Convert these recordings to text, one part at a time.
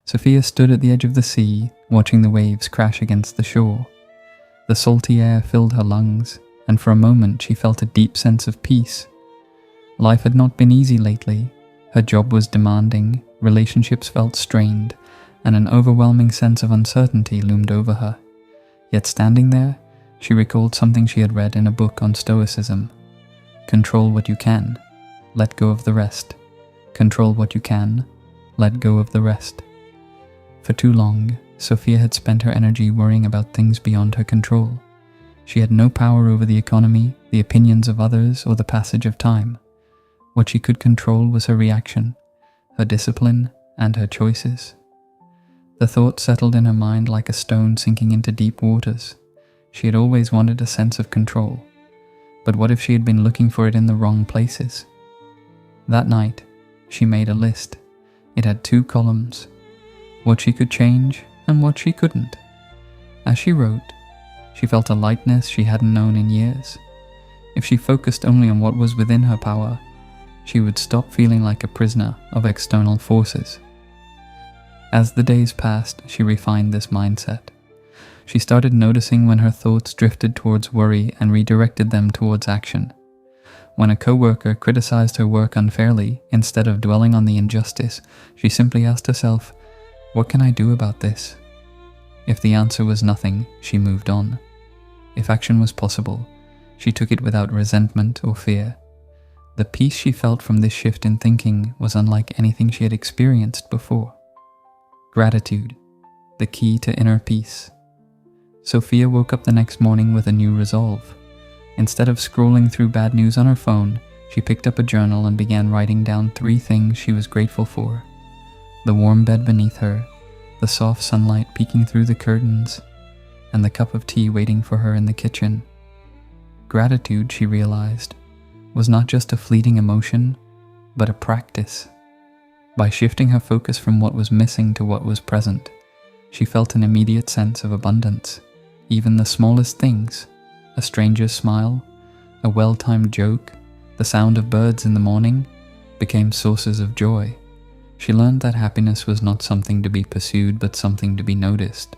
Sophia stood at the edge of the sea, watching the waves crash against the shore. The salty air filled her lungs, and for a moment she felt a deep sense of peace. Life had not been easy lately. Her job was demanding, relationships felt strained, and an overwhelming sense of uncertainty loomed over her. Yet standing there, she recalled something she had read in a book on Stoicism. Control what you can, let go of the rest. Control what you can, let go of the rest. For too long, Sophia had spent her energy worrying about things beyond her control. She had no power over the economy, the opinions of others, or the passage of time. What she could control was her reaction, her discipline, and her choices. The thought settled in her mind like a stone sinking into deep waters. She had always wanted a sense of control. But what if she had been looking for it in the wrong places? That night, she made a list. It had 2 columns, what she could change and what she couldn't. As she wrote, she felt a lightness she hadn't known in years. If she focused only on what was within her power, she would stop feeling like a prisoner of external forces. As the days passed, she refined this mindset. She started noticing when her thoughts drifted towards worry and redirected them towards action. When a coworker criticized her work unfairly, instead of dwelling on the injustice, she simply asked herself, "What can I do about this?" If the answer was nothing, she moved on. If action was possible, she took it without resentment or fear. The peace she felt from this shift in thinking was unlike anything she had experienced before. Gratitude, the key to inner peace. Sophia woke up the next morning with a new resolve. Instead of scrolling through bad news on her phone, she picked up a journal and began writing down 3 things she was grateful for. The warm bed beneath her, the soft sunlight peeking through the curtains, and the cup of tea waiting for her in the kitchen. Gratitude, she realized, was not just a fleeting emotion, but a practice. By shifting her focus from what was missing to what was present, she felt an immediate sense of abundance. Even the smallest things, a stranger's smile, a well-timed joke, the sound of birds in the morning, became sources of joy. She learned that happiness was not something to be pursued, but something to be noticed.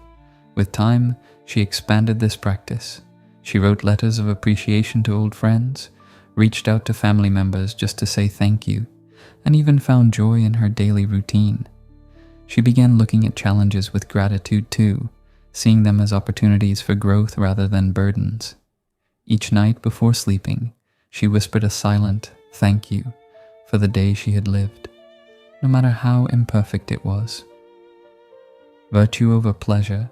With time, she expanded this practice. She wrote letters of appreciation to old friends, reached out to family members just to say thank you, and even found joy in her daily routine. She began looking at challenges with gratitude too, seeing them as opportunities for growth rather than burdens. Each night before sleeping, she whispered a silent thank you for the day she had lived, no matter how imperfect it was. Virtue over pleasure,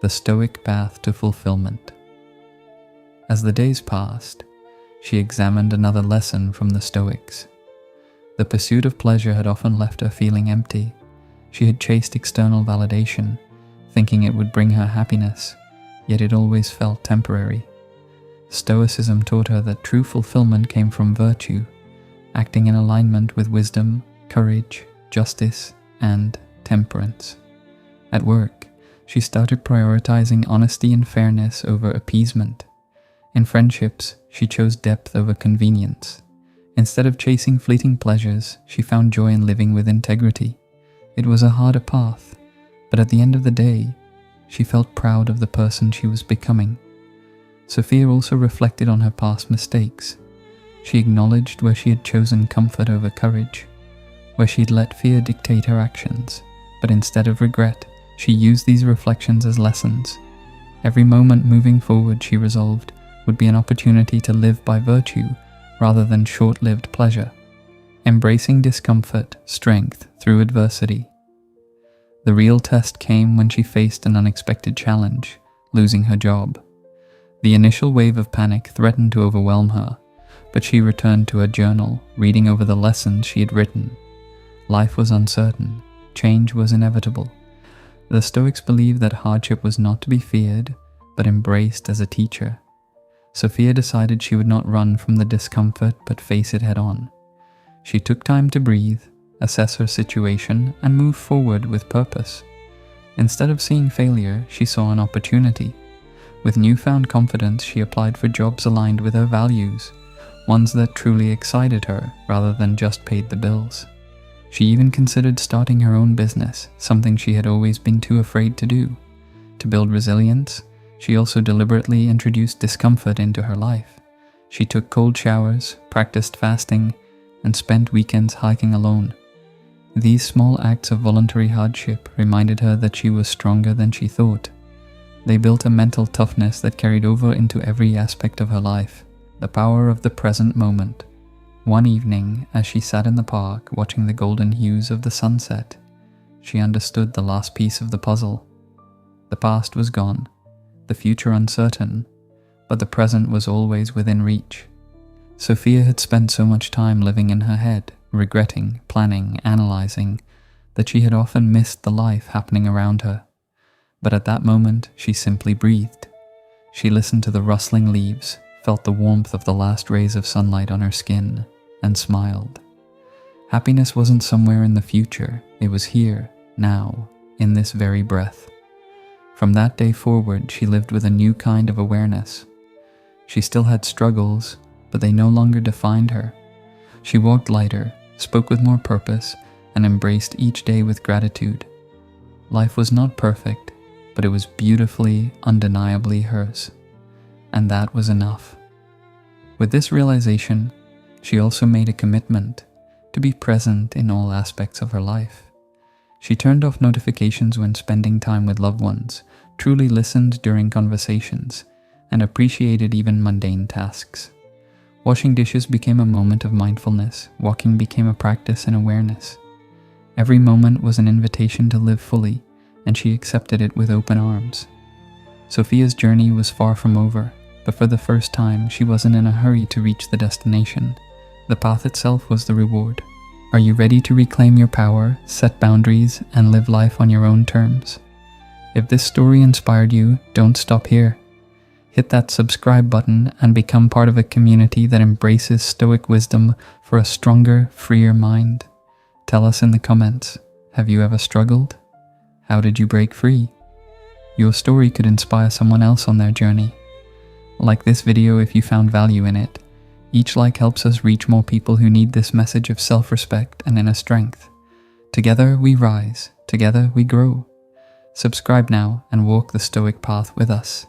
the Stoic path to fulfillment. As the days passed, she examined another lesson from the Stoics. The pursuit of pleasure had often left her feeling empty. She had chased external validation, thinking it would bring her happiness, yet it always felt temporary. Stoicism taught her that true fulfillment came from virtue, acting in alignment with wisdom, courage, justice, and temperance. At work, she started prioritizing honesty and fairness over appeasement. In friendships, she chose depth over convenience. Instead of chasing fleeting pleasures, she found joy in living with integrity. It was a harder path, but at the end of the day, she felt proud of the person she was becoming. Sophia also reflected on her past mistakes. She acknowledged where she had chosen comfort over courage, where she had let fear dictate her actions, but instead of regret, she used these reflections as lessons. Every moment moving forward, she resolved, would be an opportunity to live by virtue rather than short-lived pleasure, embracing discomfort, strength through adversity. The real test came when she faced an unexpected challenge, losing her job. The initial wave of panic threatened to overwhelm her, but she returned to her journal, reading over the lessons she had written. Life was uncertain, change was inevitable. The Stoics believed that hardship was not to be feared, but embraced as a teacher. Sophia decided she would not run from the discomfort, but face it head-on. She took time to breathe, assess her situation, and move forward with purpose. Instead of seeing failure, she saw an opportunity. With newfound confidence, she applied for jobs aligned with her values, ones that truly excited her rather than just paid the bills. She even considered starting her own business, something she had always been too afraid to do. To build resilience, she also deliberately introduced discomfort into her life. She took cold showers, practiced fasting, and spent weekends hiking alone. These small acts of voluntary hardship reminded her that she was stronger than she thought. They built a mental toughness that carried over into every aspect of her life. The power of the present moment. One evening, as she sat in the park watching the golden hues of the sunset, she understood the last piece of the puzzle. The past was gone, the future uncertain, but the present was always within reach. Sophia had spent so much time living in her head, regretting, planning, analyzing, that she had often missed the life happening around her. But at that moment, she simply breathed. She listened to the rustling leaves, felt the warmth of the last rays of sunlight on her skin, and smiled. Happiness wasn't somewhere in the future, it was here, now, in this very breath. From that day forward, she lived with a new kind of awareness. She still had struggles, but they no longer defined her. She walked lighter, spoke with more purpose, and embraced each day with gratitude. Life was not perfect, but it was beautifully, undeniably hers. And that was enough. With this realization, she also made a commitment to be present in all aspects of her life. She turned off notifications when spending time with loved ones, truly listened during conversations, and appreciated even mundane tasks. Washing dishes became a moment of mindfulness, walking became a practice in awareness. Every moment was an invitation to live fully, and she accepted it with open arms. Sophia's journey was far from over, but for the first time she wasn't in a hurry to reach the destination. The path itself was the reward. Are you ready to reclaim your power, set boundaries, and live life on your own terms? If this story inspired you, don't stop here. Hit that subscribe button and become part of a community that embraces Stoic wisdom for a stronger, freer mind. Tell us in the comments, have you ever struggled? How did you break free? Your story could inspire someone else on their journey. Like this video if you found value in it. Each like helps us reach more people who need this message of self-respect and inner strength. Together we rise, together we grow. Subscribe now and walk the Stoic path with us.